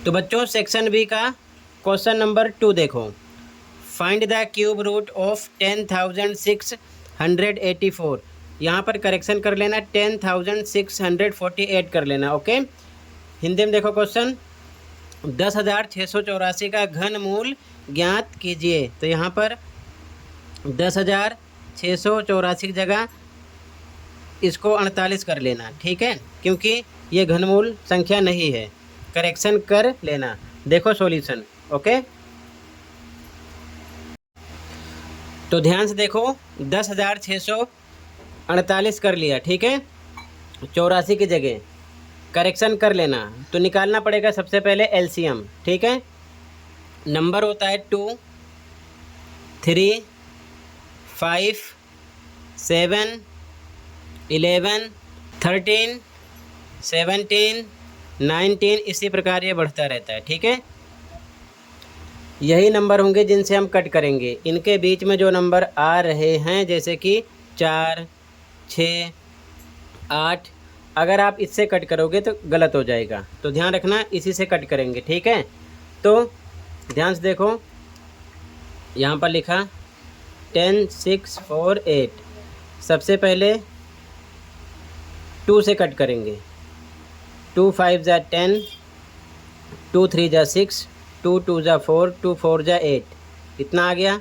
तो बच्चों section B का क्वेश्चन नंबर 2 देखो। Find the cube root of 10,684। यहाँ पर करेक्शन कर लेना, 10,648 कर लेना। ओके, हिंदी में देखो क्वेश्चन, 10,684 का घन मूल ज्ञात कीजिए। तो यहाँ पर 10,684 की जगह इसको 48 कर लेना, ठीक है, क्योंकि ये घनमूल संख्या नहीं है। करेक्शन कर लेना। देखो सॉल्यूशन। ओके, तो ध्यान से देखो, 10,648 कर लिया, ठीक है, 84 की जगह करेक्शन कर लेना। तो निकालना पड़ेगा सबसे पहले एलसीएम, ठीक है। नंबर होता है 2, 3, 5, 7, 11, 13, 17, 19, इसी प्रकार ये बढ़ता रहता है, ठीक है। यही नंबर होंगे जिनसे हम कट करेंगे। इनके बीच में जो नंबर आ रहे हैं, जैसे कि 4, 6, 8, अगर आप इससे कट करोगे तो गलत हो जाएगा, तो ध्यान रखना इसी से कट करेंगे, ठीक है। तो ध्यान से देखो, यहाँ पर लिखा 10, 6, 4, 8। सबसे पहले 2 से कट करेंगे। 2 5 जा 10, 2 3 जा 6, 2 2 जा 4, 2 4 जा 8, इतना आ गया।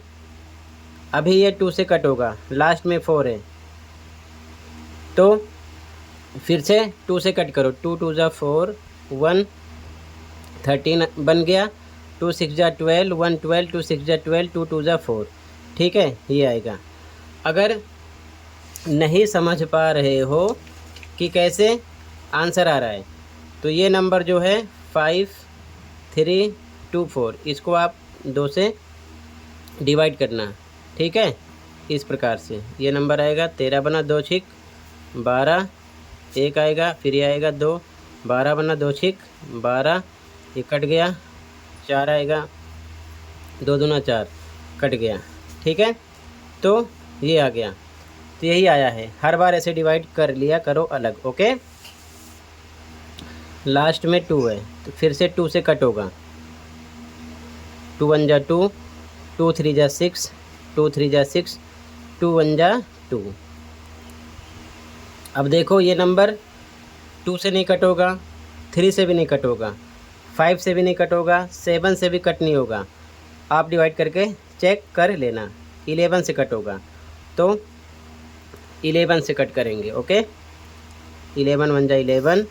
अभी ये 2 से कट होगा, लास्ट में 4 है, तो फिर से 2 से कट करो। 2 2 जा 4, 1 13 बन गया। 2 6 जा 12, 1 12, 2 6 जा 12, 2 2 जा 4, ठीक है, ये आएगा। अगर नहीं समझ पा रहे हो कि कैसे आंसर आ रहा है, तो ये नंबर जो है 5 3 2 4, इसको आप 2 से डिवाइड करना, ठीक है। इस प्रकार से ये नंबर आएगा। 13 बना 2 छिक 12, 1 आएगा, फिर ये आएगा 2, 12 बना 2 छिक 12, ये कट गया, 4 आएगा, 2 दूना 4, कट गया, ठीक है। तो ये आ गया, तो यही आया है। हर बार ऐसे डिवाइड कर लिया करो अलग। ओके, लास्ट में 2 है, तो फिर से 2 से कट होगा। 2 1 जा 2, 2 3 जा 6, 2 3 जा 6, 2 1 जा 2। अब देखो ये नंबर 2 से नहीं कट होगा, 3 से भी नहीं कट होगा, 5 से भी नहीं कट होगा, 7 से भी कट नहीं होगा। आप डिवाइड करके चेक कर लेना। 11 से कट होगा, तो 11 से कट करेंगे। ओके, 11 1 जा 11,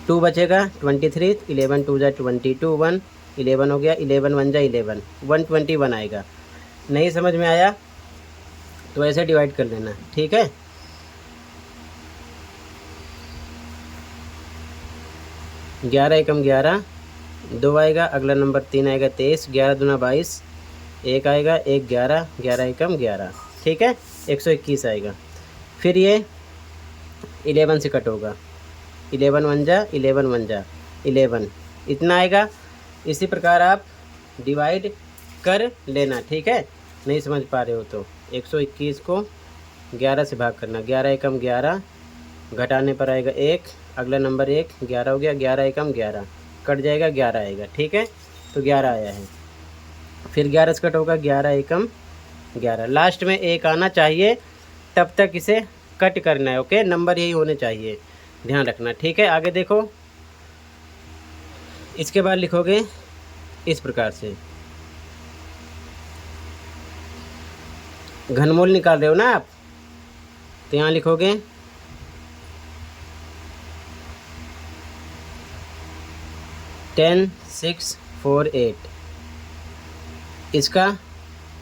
2 बचेगा 23, 11 2 जा 22, 1 11 हो गया, 11 1 जा 11, 121 आएगा। नहीं समझ में आया तो ऐसे डिवाइड कर लेना, ठीक है। ग्यारह एकम 11, 2 आएगा, अगला नंबर 3 आएगा 23, 11 दूना 22, 1 आएगा, 1 11, 11 एकम 11, ठीक है, 121 आएगा। फिर ये 11 से कट होगा, 11 1 जा 11 1 जा 11, इतना आएगा। इसी प्रकार आप डिवाइड कर लेना, ठीक है। नहीं समझ पा रहे हो तो 121 को 11 से भाग करना, 11 एकम 11, घटाने पर आएगा 1, अगला नंबर 1, 11 हो गया, 11 एकम 11, कट जाएगा 11 आएगा, ठीक है। तो 11 आया है। फिर 11 से कट होगा, 11 एकम 11, लास्ट में 1 आना चाहिए, तब तक इसे कट करना है। ओके, नंबर यही होने चाहिए, ध्यान रखना, ठीक है। आगे देखो, इसके बाद लिखोगे इस प्रकार से, घनमूल निकाल रहे हो ना आप, तो यहाँ लिखोगे 10 6 4 8। इसका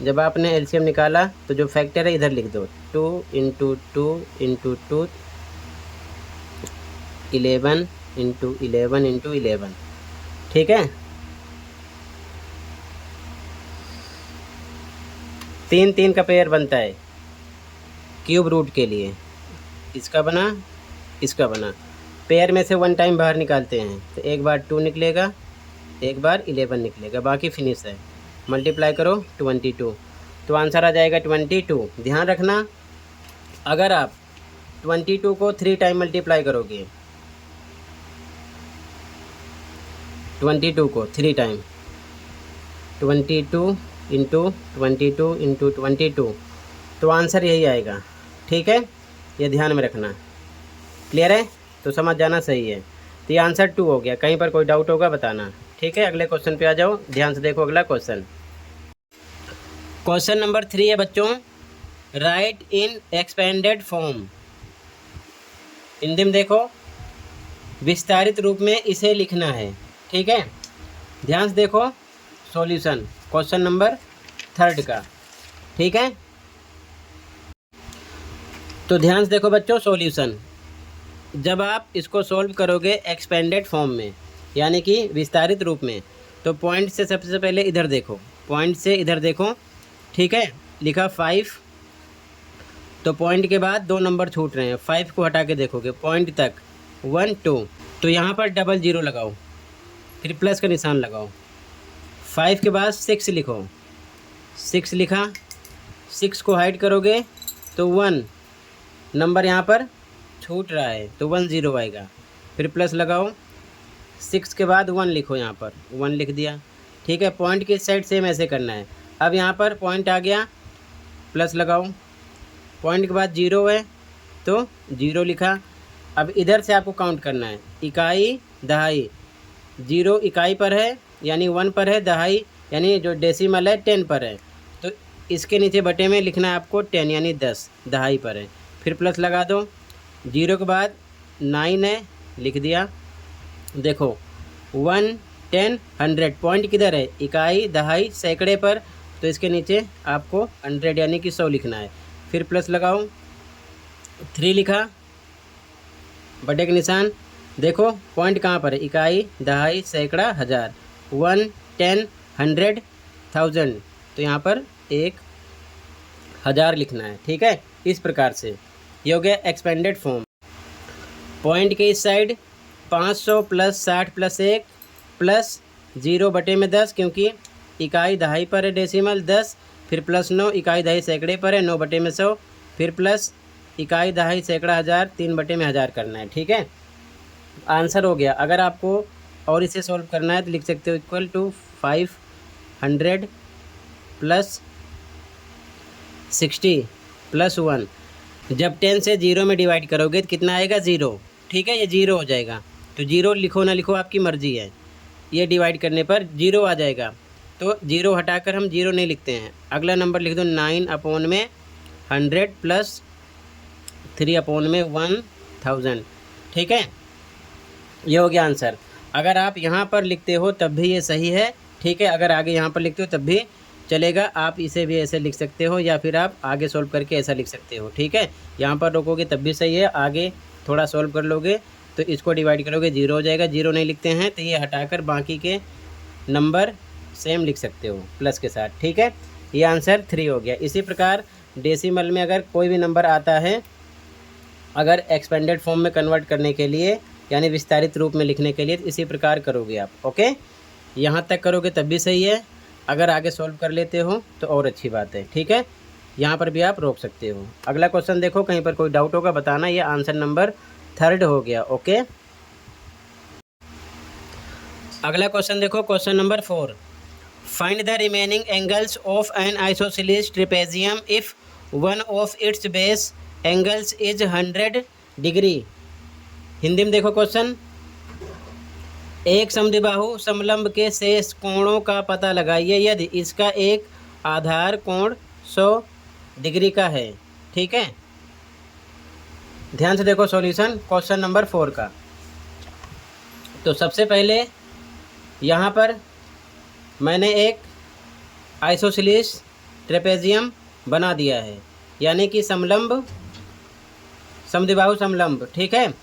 जब आपने एलसीएम निकाला तो जो फैक्टर है इधर लिख दो, 2 × 2 × 2, 11 × 11 × 11, ठीक है। 3 3 का पेयर बनता है क्यूब रूट के लिए, इसका बना, इसका बना। पेयर में से 1 टाइम बाहर निकालते हैं, तो एक बार 2 निकलेगा, एक बार 11 निकलेगा, बाकी फिनिश है। मल्टीप्लाई करो 22, तो आंसर आ जाएगा 22। ध्यान रखना, अगर आप 22 को 3 टाइम मल्टीप्लाई करोगे 22 को 3 टाइम, 22 इंटू 22 इंटू 22, तो आंसर यही आएगा। ठीक है, ये ध्यान में रखना। क्लियर है? तो समझ जाना सही है। तो ये आंसर 2 हो गया। कहीं पर कोई डाउट होगा बताना। ठीक है, अगले क्वेश्चन पे आ जाओ, ध्यान से देखो अगला क्वेश्चन। क्वेश्चन नंबर 3 है बच्चों, राइट इन एक्सपेंडेड फॉर्म। हिंदी में देखो, विस्तारित रूप में इसे लिखना है। ठीक है, ध्यान से देखो सॉल्यूशन क्वेश्चन नंबर 3 का। ठीक है, तो ध्यान से देखो बच्चों सॉल्यूशन। जब आप इसको सॉल्व करोगे एक्सपेंडेड फॉर्म में, यानी कि विस्तारित रूप में, तो पॉइंट से सबसे पहले इधर देखो, पॉइंट से इधर देखो। ठीक है, लिखा 5, तो पॉइंट के बाद 2 नंबर छूट रहे हैं, 5 को हटा के देखोगे पॉइंट तक 1 2, तो यहाँ पर डबल 0 लगाओ, फिर प्लस का निशान लगाओ। 5 के बाद 6 लिखो, 6 लिखा, 6 को हाइड करोगे तो 1 नंबर यहाँ पर छूट रहा है, तो 1 0 आएगा, फिर प्लस लगाओ। 6 के बाद 1 लिखो, यहाँ पर 1 लिख दिया। ठीक है, पॉइंट की साइड सेम ऐसे करना है। अब यहाँ पर पॉइंट आ गया, प्लस लगाओ, पॉइंट के बाद 0 है तो 0 लिखा। अब इधर से आपको काउंट करना है, इकाई दहाई, 0 इकाई पर है यानी 1 पर है, दहाई यानी जो डेसिमल है 10 पर है, तो इसके नीचे बटे में लिखना है आपको 10 यानी 10 दहाई पर है, फिर प्लस लगा दो। 0 के बाद 9 है, लिख दिया। देखो 1 10 100, पॉइंट किधर है, इकाई दहाई सैकड़े पर, तो इसके नीचे आपको 100 यानी कि 100 लिखना है, फिर प्लस लगाओ। 3 लिखा, बटे का निशान, देखो पॉइंट कहाँ पर है, इकाई दहाई सैकड़ा हज़ार, 1 10 100 1000, तो यहाँ पर 1000 लिखना है। ठीक है, इस प्रकार से ये हो गया एक्सपेंडेड फॉर्म। पॉइंट के इस साइड 500 प्लस 60 प्लस 1 प्लस 0 बटे में 10, क्योंकि इकाई दहाई पर है डेसिमल 10, फिर प्लस 9 इकाई दहाई सैकड़े पर है 9 बटे में 100, फिर प्लस इकाई दहाई सैकड़ा हज़ार 3 बटे में 1000 करना है। ठीक है, आंसर हो गया। अगर आपको और इसे सॉल्व करना है तो लिख सकते हो इक्वल टू 500 प्लस 60 प्लस 1। जब 10 से 0 में डिवाइड करोगे तो कितना आएगा, 0। ठीक है, ये 0 हो जाएगा, तो 0 लिखो ना लिखो आपकी मर्ज़ी है, ये डिवाइड करने पर 0 आ जाएगा, तो 0 हटाकर हम 0 नहीं लिखते हैं। अगला नंबर लिख दो 9 अपॉन में 100 प्लस 3 अपॉन में 1000। ठीक है, ये हो गया आंसर। अगर आप यहाँ पर लिखते हो तब भी ये सही है। ठीक है, अगर आगे यहाँ पर लिखते हो तब भी चलेगा, आप इसे भी ऐसे लिख सकते हो, या फिर आप आगे सॉल्व करके ऐसा लिख सकते हो। ठीक है, यहाँ पर रोकोगे तब भी सही है, आगे थोड़ा सॉल्व कर लोगे तो इसको डिवाइड करोगे 0 हो जाएगा। 0 नहीं लिखते हैं तो ये हटाकर बाकी के नंबर सेम लिख सकते हो प्लस के साथ। ठीक है, ये आंसर 3 हो गया। इसी प्रकार डेसिमल में अगर कोई भी नंबर आता है, अगर एक्सपेंडेड फॉर्म में कन्वर्ट करने के लिए यानी विस्तारित रूप में लिखने के लिए, तो इसी प्रकार करोगे आप। ओके, यहाँ तक करोगे तब भी सही है, अगर आगे सॉल्व कर लेते हो तो और अच्छी बात है। ठीक है, यहाँ पर भी आप रोक सकते हो। अगला क्वेश्चन देखो, कहीं पर कोई डाउट होगा बताना। ये आंसर नंबर 3 हो गया। ओके, अगला क्वेश्चन देखो, question number 4, find the remaining angles of N isosceles trapezium if one of its base angles is 100 degree. Hindi में देखो क्वेश्चन, एक समद्विबाहु समलंब के शेष कोणों का पता लगाइए यदि इसका एक आधार कोण 100 डिग्री का है। ठीक है, ध्यान से देखो सॉल्यूशन क्वेश्चन नंबर 4 का। तो सबसे पहले यहाँ पर मैंने एक आइसोसेलेस ट्रेपेजियम बना दिया है, यानी कि समलंब, समद्विबाहु समलंब। ठीक है,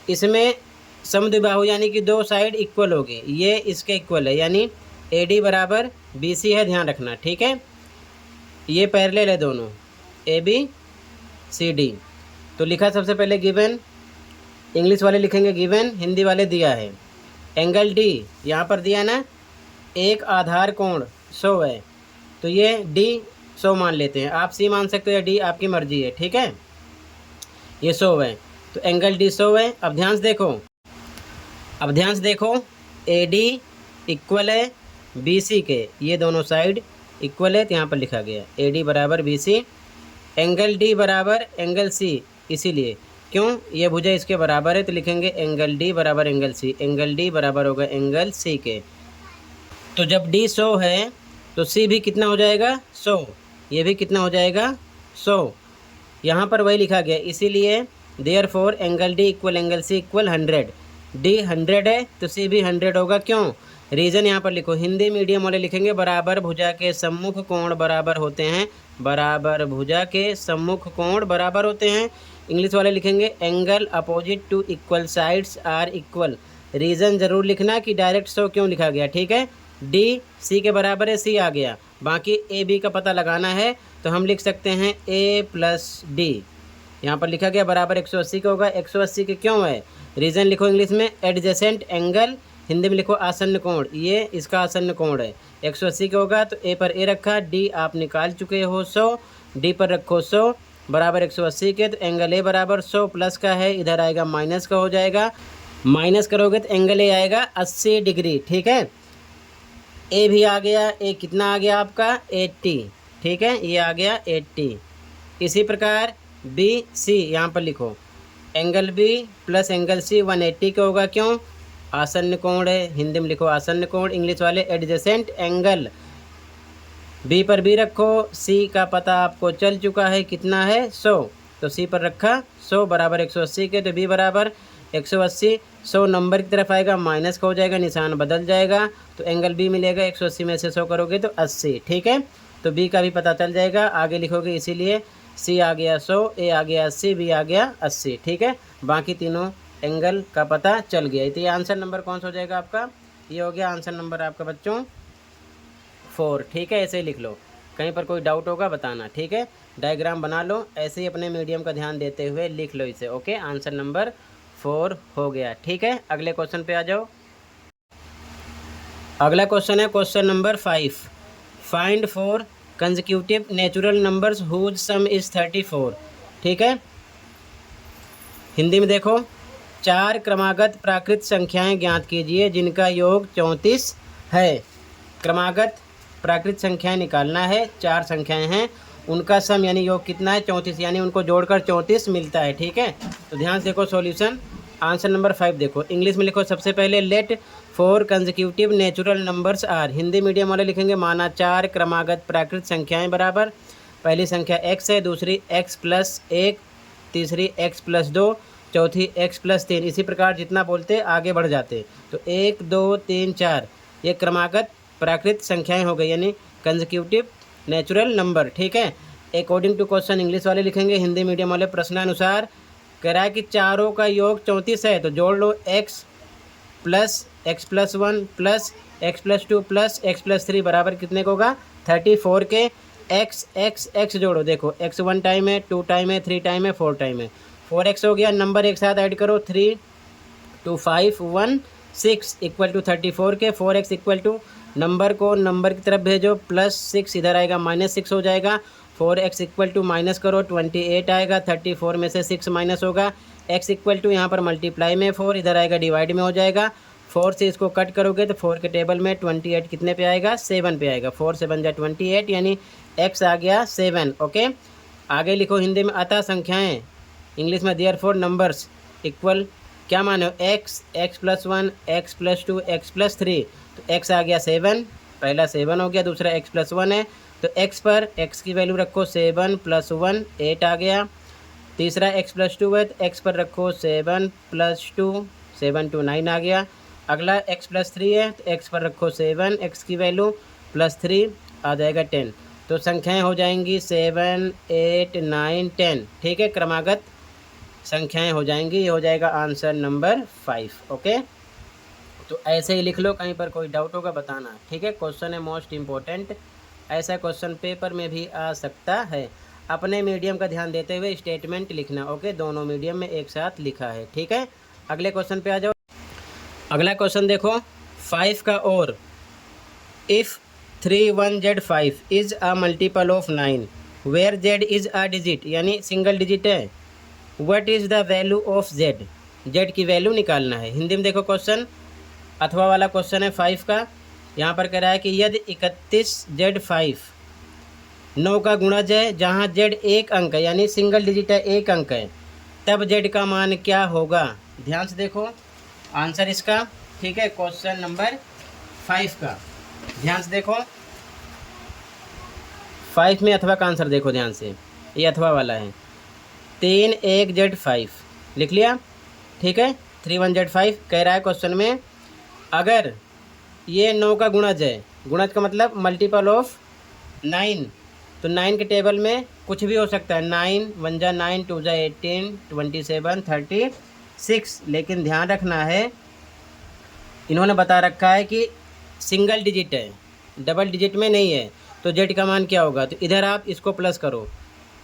इसमें समद्विबाहु यानी कि 2 साइड इक्वल हो गए, ये इसके इक्वल है, यानी AD बराबर BC है, ध्यान रखना। ठीक है, ये पैरेलल है दोनों, AB CD। तो लिखा सबसे पहले गिवन, इंग्लिश वाले लिखेंगे गिवन, हिंदी वाले दिया है। एंगल D यहाँ पर दिया ना, एक आधार कोण 100 है, तो ये D 100 मान लेते हैं, आप C मान सकते हो या D, आपकी मर्जी है। ठीक है, ये 100 है, तो एंगल D 100 है। अब ध्यान से देखो AD इक्वल है BC के, ये दोनों साइड इक्वल है तो यहाँ पर लिखा गया AD बराबर BC। एंगल D बराबर एंगल C, इसीलिए क्यों, ये भुजा इसके बराबर है तो लिखेंगे एंगल D बराबर एंगल C। एंगल D बराबर होगा एंगल C के। तो जब D 100 है तो C भी कितना हो जाएगा 100, ये भी कितना हो जाएगा 100। यहाँ पर वही लिखा गया, इसीलिए therefore angle D equal angle C equal 100। D 100 है तो C भी 100 होगा, क्यों, रीज़न यहाँ पर लिखो। हिंदी मीडियम वाले लिखेंगे बराबर भुजा के सम्मुख कोण बराबर होते हैं, बराबर भुजा के सम्मुख कोण बराबर होते हैं। इंग्लिश वाले लिखेंगे angle opposite to equal sides are equal. Reason ज़रूर लिखना कि डायरेक्ट 100 क्यों लिखा गया, ठीक है। D C के बराबर है, C आ गया, बाकी A B का पता लगाना है तो हम लिख सकते हैं A प्लस D। यहाँ पर लिखा गया बराबर 180 का होगा, 180 के क्यों है, रीज़न लिखो इंग्लिश में एडजेसेंट एंगल, हिंदी में लिखो आसन्न कोण, ये इसका आसन्न कोण है, 180 का होगा तो A पर A रखा, D आप निकाल चुके हो 100, D पर रखो 100 बराबर 180 के, तो एंगल A बराबर 100 प्लस का है, इधर आएगा माइनस का हो जाएगा, माइनस करोगे तो एंगल A आएगा 80 डिग्री, ठीक है। A भी आ गया, A कितना आ गया आपका 80, ठीक है, ये आ गया 80। इसी प्रकार B C यहाँ पर लिखो angle B plus angle C 180 का होगा, क्यों, आसन्न कोण है, हिंदी में लिखो आसन्न कोण, इंग्लिश वाले एडजेसेंट एंगल। B पर B रखो, C का पता आपको चल चुका है कितना है 100, तो C पर रखा 100 बराबर 180 के, तो B बराबर 180, 100 नंबर की तरफ आएगा, माइनस का हो जाएगा, निशान बदल जाएगा, तो एंगल B मिलेगा 180 में से 100 करोगे तो 80, ठीक है। तो B का भी पता चल जाएगा, आगे लिखोगे, इसीलिए C आ गया 100, A आ गया 80, B आ गया 80, ठीक है। बाकी तीनों एंगल का पता चल गया, तो ये आंसर नंबर कौन सा हो जाएगा आपका, ये हो गया आंसर नंबर आपका बच्चों 4, ठीक है। ऐसे ही लिख लो, कहीं पर कोई डाउट होगा बताना, ठीक है। डायग्राम बना लो, ऐसे ही अपने मीडियम का ध्यान देते हुए लिख लो इसे, ओके। आंसर नंबर 4 हो गया, ठीक है। अगले क्वेश्चन पे आ जाओ। अगला क्वेश्चन है question number 5, find 4 consecutive natural numbers whose sum is 34, ठीक है। हिंदी में देखो, 4 क्रमागत प्राकृत संख्याएं ज्ञात कीजिए जिनका योग 34 है। क्रमागत प्राकृत संख्याएं निकालना है, 4 संख्याएं हैं, उनका सम यानी योग कितना है 34, यानी उनको जोड़कर 34 मिलता है, ठीक है। तो ध्यान से देखो सॉल्यूशन, आंसर नंबर 5 देखो, इंग्लिश में लिखो सबसे पहले let 4 consecutive natural numbers are, Hindi medium वाले लिखेंगे माना 4 क्रमागत प्राकृत संख्याएं बराबर, पहली संख्या x है, दूसरी x प्लस 1, तीसरी x प्लस 2, चौथी x प्लस 3, इसी प्रकार जितना बोलते आगे बढ़ जाते। तो 1 2 3 4 ये क्रमागत प्राकृत संख्याएं हो गई, यानी कंसेक्यूटिव नेचुरल नंबर, ठीक है। अकॉर्डिंग टू क्वेश्चन इंग्लिश वाले लिखेंगे, हिंदी मीडियम वाले प्रश्नानुसार कह रहा है कि चारों का योग 34 है, तो जोड़ लो x plus 1 plus x plus 2 plus x plus 3 बराबर कितने को होगा 34 के। x जोड़ो, देखो x 1 टाइम है, 2 टाइम है, 3 टाइम है, 4 टाइम है, 4x हो गया, नंबर एक साथ ऐड करो, 3 2 5 1 6 इक्वल टू 34 के। 4x इक्वल टू नंबर को नंबर की तरफ भेजो, प्लस 6 इधर आएगा, माइनस 6 हो जाएगा, 4x इक्वल टू माइनस करो, 28 आएगा, 34 में से 6 माइनस होगा, x इक्वल टू यहाँ पर मल्टीप्लाई में 4 इधर आएगा, डिवाइड में हो जाएगा, 4 से इसको कट करोगे तो 4 के टेबल में 28 कितने पे आएगा 7 पे आएगा, 4 7 जा 28, यानी x आ गया 7, ओके। आगे लिखो हिंदी में, अतः संख्याएँ, इंग्लिश में देयरफॉर नंबर्स इक्वल, क्या मानो x plus 1 x plus 2 x plus 3, तो x आ गया 7, पहला 7 हो गया, दूसरा x प्लस 1 है, तो x पर x की वैल्यू रखो 7 प्लस 1 8 आ गया, तीसरा x प्लस 2 है तो x पर रखो 7 प्लस 2 7 2 9 आ गया, अगला x प्लस 3 है तो x पर रखो 7 x की वैल्यू प्लस 3 आ जाएगा 10, तो संख्याएं हो जाएंगी 7 8 9 10, ठीक है, क्रमागत संख्याएं हो जाएंगी, ये हो जाएगा आंसर नंबर 5, ओके। तो ऐसे ही लिख लो, कहीं पर कोई डाउट होगा बताना, ठीक है। क्वेश्चन है मोस्ट इम्पोर्टेंट, ऐसा क्वेश्चन पेपर में भी आ सकता है। अपने मीडियम का ध्यान देते हुए स्टेटमेंट लिखना, ओके, दोनों मीडियम में एक साथ लिखा है, ठीक है। अगले क्वेश्चन पे आ जाओ। अगला क्वेश्चन देखो, 5 का और, if 3 1 Z 5 is a multiple of 9 where Z is a digit, यानी सिंगल डिजिट है, what is the value of Z, Z की वैल्यू निकालना है। हिंदी में देखो क्वेश्चन, अथवा वाला क्वेश्चन है 5 का, यहाँ पर कह रहा है कि यदि 31Z5 9 का गुणज है जहाँ Z एक अंक है, यानी सिंगल डिजिट है, एक अंक है, तब Z का मान क्या होगा। ध्यान से देखो आंसर इसका, ठीक है, क्वेश्चन नंबर 5 का। ध्यान से देखो 5 में अथवा का आंसर देखो ध्यान से, ये अथवा वाला है। 3 1Z5 लिख लिया, ठीक है। 31Z5 कह रहा है क्वेश्चन में, अगर ये 9 का गुणज है, गुणज का मतलब मल्टीपल ऑफ 9, तो 9 के टेबल में कुछ भी हो सकता है। 9 1 जा 9, 2 जा 18, 27, 36। लेकिन ध्यान रखना है, इन्होंने बता रखा है कि सिंगल डिजिट है, डबल डिजिट में नहीं है, तो Z का मान क्या होगा। तो इधर आप इसको प्लस करो,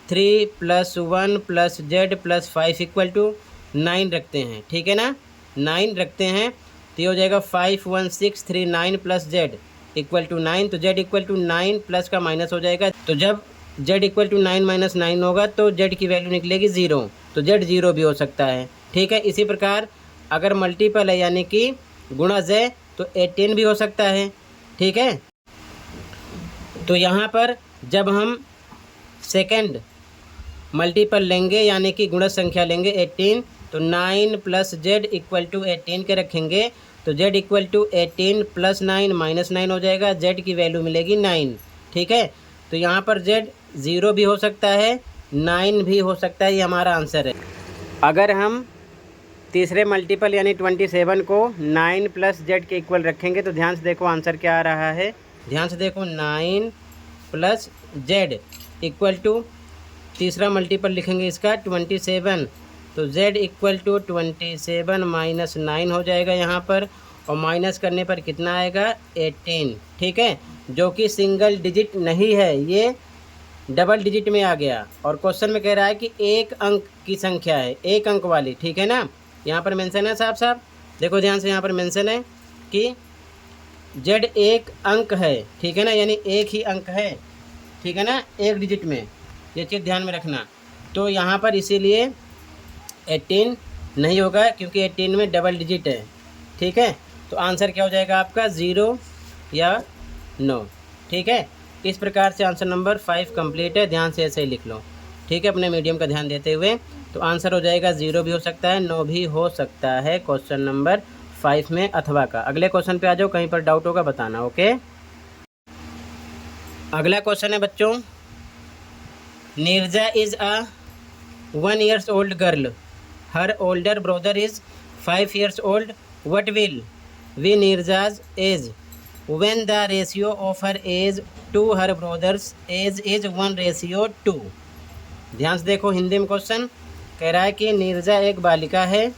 3 + 1 + Z + 5 = 9 रखते हैं, ठीक है ना, 9 रखते हैं। तो ये हो जाएगा 5 1 6 3 9 + Z = 9। तो Z = 9 प्लस का माइनस हो जाएगा। तो जब Z = 9 - 9 होगा तो Z की वैल्यू निकलेगी 0। तो Z 0 भी हो सकता है, ठीक है। इसी प्रकार अगर मल्टीपल है यानी कि गुणज है तो 18 भी हो सकता है, ठीक है। तो यहाँ पर जब हम सेकंड मल्टीपल लेंगे यानी कि गुणज संख्या लेंगे 18, तो 9 + Z = 18 के रखेंगे। तो Z = 18 + 9 - 9 हो जाएगा, Z की वैल्यू मिलेगी 9, ठीक है। तो यहाँ पर Z 0 भी हो सकता है, 9 भी हो सकता है, ये हमारा आंसर है। अगर हम तीसरे मल्टीपल यानी 27 को 9 + Z के इक्वल रखेंगे तो ध्यान से देखो आंसर क्या आ रहा है। ध्यान से देखो 9 + Z = तीसरा मल्टीपल लिखेंगे इसका 27, तो Z = 27 - 9 हो जाएगा यहाँ पर, और माइनस करने पर कितना आएगा 18, ठीक है, जो कि सिंगल डिजिट नहीं है, ये डबल डिजिट में आ गया। और क्वेश्चन में कह रहा है कि एक अंक की संख्या है, एक अंक वाली, ठीक है ना। यहाँ पर मेंशन है साहब साहब, देखो ध्यान से, यहाँ पर मेंशन है कि Z एक अंक है, ठीक है ना, यानी एक ही अंक है, ठीक है ना, एक डिजिट में, ये चीज़ ध्यान में रखना। तो यहाँ पर इसीलिए 18 नहीं होगा क्योंकि 18 में डबल डिजिट है, ठीक है। तो आंसर क्या हो जाएगा आपका 0 या 9, ठीक है। इस प्रकार से आंसर नंबर 5 कंप्लीट है। ध्यान से ऐसे ही लिख लो, ठीक है, अपने मीडियम का ध्यान देते हुए। तो आंसर हो जाएगा 0 भी हो सकता है, 9 भी हो सकता है क्वेश्चन नंबर 5 में अथवा का। अगले क्वेश्चन पे आ जाओ, कहीं पर डाउट होगा बताना, ओके। अगला क्वेश्चन है बच्चों, Neerja is a 1 years old girl, her older brother is 5 years old, what will be Nirja's age when the ratio of her age to her brother's age is 1:2। ध्यान से देखो, हिंदी में क्वेश्चन कह रहा है कि नीरजा एक बालिका है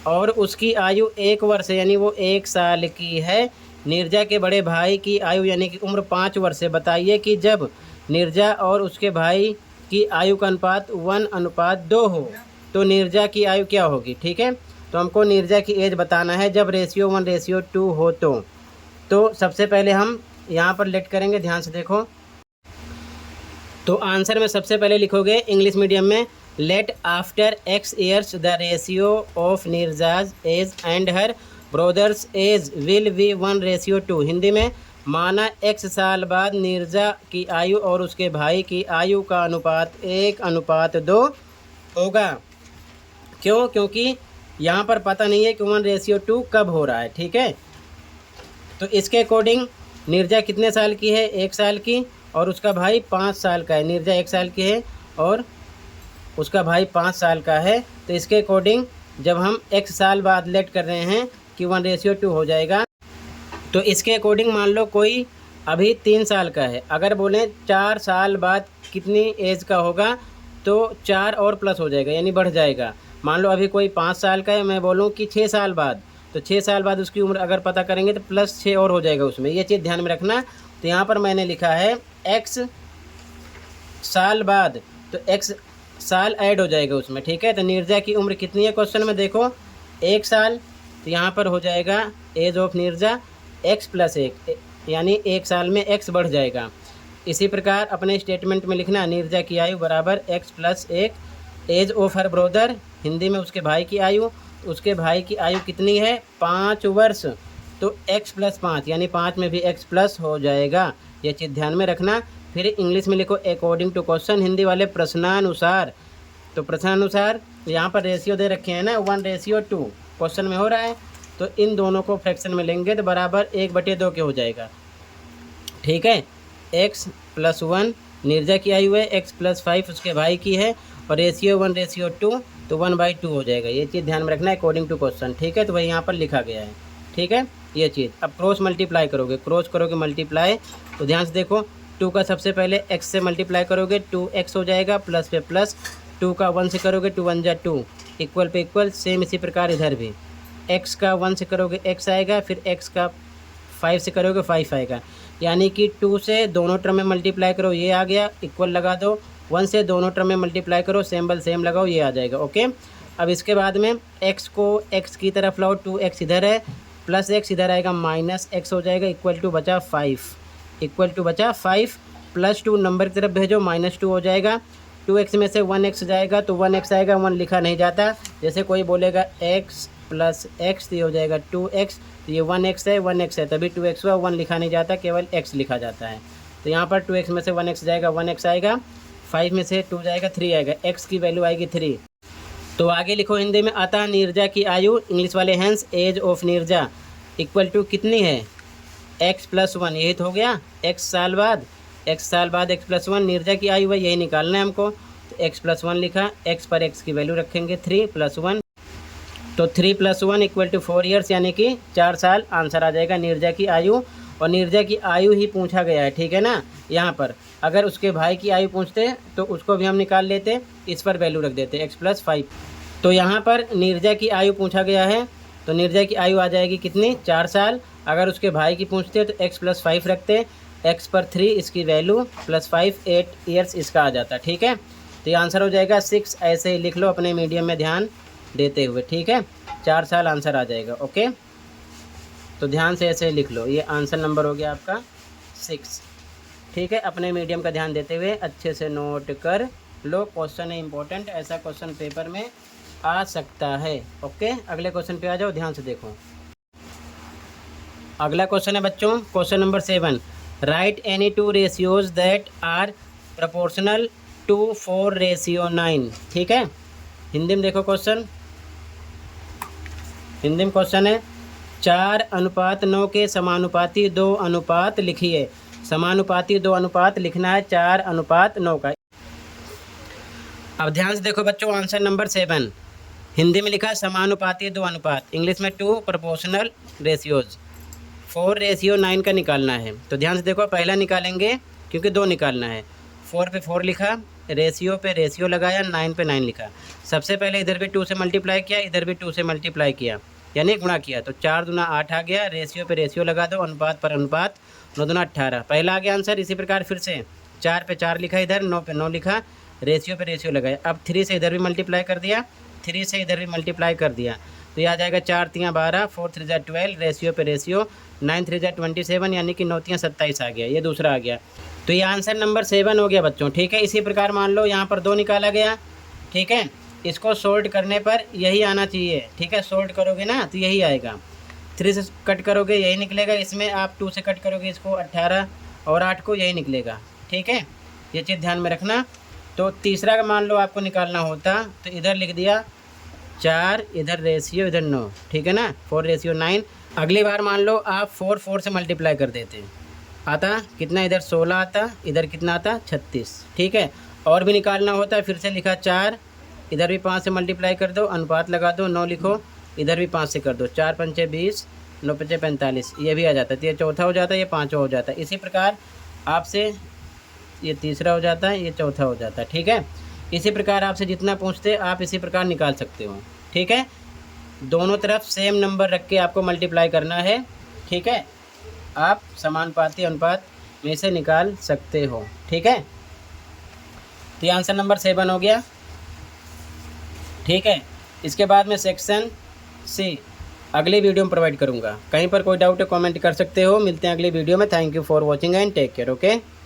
और उसकी आयु 1 वर्ष है, यानी वो 1 साल की है। नीरजा के बड़े भाई की आयु यानी कि उम्र 5 वर्ष है। बताइए कि जब नीरजा और उसके भाई की आयु का अनुपात 1:2 हो तो नीरजा की आयु क्या होगी, ठीक है। तो हमको नीरजा की एज बताना है जब रेशियो 1:2 हो तो सबसे पहले हम यहाँ पर लेट करेंगे। ध्यान से देखो, तो आंसर में सबसे पहले लिखोगे इंग्लिश मीडियम में, let after x years the ratio of Neerja's age and her brother's age will be 1:2। Hindi में, माना x साल बाद नीरजा की आयु और उसके भाई की आयु का अनुपात 1:2 होगा। क्यों? क्योंकि यहाँ पर पता नहीं है कि 1:2 कब हो रहा है, ठीक है। तो इसके अकॉर्डिंग नीरजा कितने साल की है, 1 साल की, और उसका भाई 5 साल का है। नीरजा 1 साल की है और उसका भाई 5 साल का है। तो इसके अकॉर्डिंग जब हम x साल बाद लेट कर रहे हैं कि 1:2 हो जाएगा, तो इसके अकॉर्डिंग मान लो कोई अभी 3 साल का है, अगर बोलें 4 साल बाद कितनी एज का होगा तो 4 और प्लस हो जाएगा, यानी बढ़ जाएगा। मान लो अभी कोई 5 साल का है, मैं बोलूँ कि 6 साल बाद, तो 6 साल बाद उसकी उम्र अगर पता करेंगे तो प्लस 6 और हो जाएगा उसमें, ये चीज़ ध्यान में रखना। तो यहाँ पर मैंने लिखा है x साल बाद, तो x साल ऐड हो जाएगा उसमें, ठीक है। तो नीरजा की उम्र कितनी है क्वेश्चन में देखो, 1 साल, तो यहाँ पर हो जाएगा एज ऑफ नीरजा x + 1, यानी 1 साल में x बढ़ जाएगा। इसी प्रकार अपने स्टेटमेंट में लिखना, नीरजा की आयु बराबर x + 1, age of her brother, Hindi में उसके भाई की आयु, उसके भाई की आयु कितनी है 5 वर्ष, तो x प्लस 5 यानी 5 में भी x प्लस हो जाएगा। ये चीज़ ध्यान में रखना। फिर इंग्लिश में लिखो अकॉर्डिंग टू क्वेश्चन, हिंदी वाले प्रश्नानुसार। तो प्रश्नानुसार यहाँ पर रेशियो दे रखे हैं ना 1:2 क्वेश्चन में हो रहा है, तो इन दोनों को फ्रैक्शन में लेंगे तो बराबर 1/2 के हो जाएगा। ठीक है, x प्लस 1 नीरजा की आयु है, x प्लस 5 उसके भाई की है, और रेशियो 1:2 तो 1/2 हो जाएगा। ये चीज़ ध्यान में रखना है अकॉर्डिंग टू क्वेश्चन। ठीक है, तो वही यहाँ पर लिखा गया है। ठीक है, ये चीज़। अब क्रॉस मल्टीप्लाई करोगे, क्रॉस करोगे मल्टीप्लाई, तो ध्यान से देखो 2 का सबसे पहले x से मल्टीप्लाई करोगे 2x हो जाएगा, प्लस पे प्लस, 2 का 1 से करोगे 2 1 जा 2, इक्वल पे इक्वल। सेम इसी प्रकार इधर भी x का 1 से करोगे x आएगा, फिर x का 5 से करोगे 5 आएगा। यानी कि 2 से दोनों टर्म में मल्टीप्लाई करो, ये आ गया, इक्वल लगा दो। 1 से दोनों टर्म में मल्टीप्लाई करो, सिंबल सेम लगाओ, ये आ जाएगा। ओके, अब इसके बाद में x को x की तरफ लाओ, 2x इधर है, प्लस x इधर आएगा, माइनस x हो जाएगा, इक्वल टू बचा 5, इक्वल टू बचा 5, प्लस 2 नंबर की तरफ भेजो, -2 हो जाएगा। 2x में से 1x जाएगा तो 1x आएगा, 1 लिखा नहीं जाता। जैसे कोई बोलेगा x प्लस x तो ये हो जाएगा 2x, तो ये 1x है, 1x है, तभी 2x हुआ, 1 लिखा नहीं जाता, केवल x लिखा जाता है। तो यहाँ पर 2x में से 1x जाएगा, 1x आएगा, 5 में से 2 जाएगा, 3 आएगा, x की वैल्यू आएगी 3। तो आगे लिखो हिंदी में, अतः नीरजा की आयु, इंग्लिश वाले hence age of Neerja equal to कितनी है, x प्लस 1, यही तो हो गया, x साल बाद x प्लस 1 नीरजा की आयु है, यही निकालना है हमको। तो x प्लस 1 लिखा, x पर x की वैल्यू रखेंगे 3 प्लस 1, तो 3 प्लस 1 इक्वल टू 4 ईयर्स, यानी कि 4 साल आंसर आ जाएगा नीरजा की आयु। और नीरजा की आयु ही पूछा गया है, ठीक है ना। यहाँ पर अगर उसके भाई की आयु पूछते तो उसको भी हम निकाल लेते, इस पर वैल्यू रख देते x प्लस 5। तो यहाँ पर नीरजा की आयु पूछा गया है, तो नीरजा की आयु आ जाएगी कितनी, 4 साल। अगर उसके भाई की पूछते तो x प्लस 5 रखते, x पर 3 इसकी वैल्यू, प्लस 5 8 ईयर्स इसका आ जाता। ठीक है, तो ये आंसर हो जाएगा 6। ऐसे ही लिख लो अपने मीडियम में ध्यान देते हुए। ठीक है, 4 साल आंसर आ जाएगा। ओके, तो ध्यान से ऐसे लिख लो, ये आंसर नंबर हो गया आपका 6। ठीक है, अपने मीडियम का ध्यान देते हुए अच्छे से नोट कर लो, क्वेश्चन है इंपॉर्टेंट, ऐसा क्वेश्चन पेपर में आ सकता है। ओके, अगले क्वेश्चन पे आ जाओ, ध्यान से देखो। अगला क्वेश्चन है बच्चों, question number 7, write any 2 ratios that are proportional to 4:9। ठीक है, हिंदी में देखो क्वेश्चन, हिंदी में क्वेश्चन है 4:9 के समानुपाती 2 अनुपात लिखिए। समानुपाती 2 अनुपात लिखना है 4:9 का। अब ध्यान से देखो बच्चों, आंसर नंबर 7 हिंदी में लिखा समानुपाती 2 अनुपात, इंग्लिश में 2 प्रोपोर्शनल रेशियोज, 4:9 का निकालना है। तो ध्यान से देखो, पहला निकालेंगे क्योंकि 2 निकालना है। 4 पे 4 लिखा, रेशियो पे रेशियो लगाया, 9 पे 9 लिखा। सबसे पहले इधर भी 2 से मल्टीप्लाई किया, इधर भी 2 से मल्टीप्लाई किया, यानी गुणा किया, तो 4 दूना 8 आ गया। रेशियो पे रेशियो लगा दो, अनुपात पर अनुपात, 9 दूना 18, पहला आ गया आंसर। इसी प्रकार फिर से 4 पे 4 लिखा, इधर 9 पे 9 लिखा, रेशियो पे रेशियो लगाया। अब 3 से इधर भी मल्टीप्लाई कर दिया, 3 से इधर भी मल्टीप्लाई कर दिया, तो ये आ जाएगा 4 3 12, 4 3 12, रेशियो पे रेशियो, 9 3 27, यानी कि 9 3 27 आ गया, ये दूसरा आ गया। तो ये आंसर नंबर 7 हो गया बच्चों। ठीक है, इसी प्रकार मान लो यहाँ पर 2 निकाला गया। ठीक है, इसको सोल्ट करने पर यही आना चाहिए। ठीक है, सोल्ट करोगे ना तो यही आएगा, 3 से कट करोगे यही निकलेगा, इसमें आप 2 से कट करोगे इसको 18 और 8 को, यही निकलेगा। ठीक है, ये चीज़ ध्यान में रखना। तो तीसरा का मान लो आपको निकालना होता तो इधर लिख दिया 4, इधर रेशियो, इधर 9। ठीक है ना, 4:9। अगली बार मान लो आप 4 4 से मल्टीप्लाई कर देते, आता कितना, इधर 16 आता, इधर कितना आता 36। ठीक है, और भी निकालना होता है, फिर से लिखा 4, इधर भी 5 से मल्टीप्लाई कर दो, अनुपात लगा दो, 9 लिखो, इधर भी 5 से कर दो, 4 पंचे 20, 9 पंचे 45, ये भी आ जाता है। तो ये चौथा हो जाता है, ये पाँचवा हो जाता है। इसी प्रकार आपसे ये तीसरा हो जाता है, ये चौथा हो जाता है। ठीक है, इसी प्रकार आपसे जितना पूछते आप इसी प्रकार निकाल सकते हो। ठीक है, दोनों तरफ सेम नंबर रख के आपको मल्टीप्लाई करना है। ठीक है, आप समानुपाती अनुपात में से निकाल सकते हो। ठीक है, तो ये आंसर नंबर 7 हो गया। ठीक है, इसके बाद में सेक्शन सी अगली वीडियो में प्रोवाइड करूँगा। कहीं पर कोई डाउट है कमेंट कर सकते हो। मिलते हैं अगली वीडियो में। Thank you for watching and take care. Okay.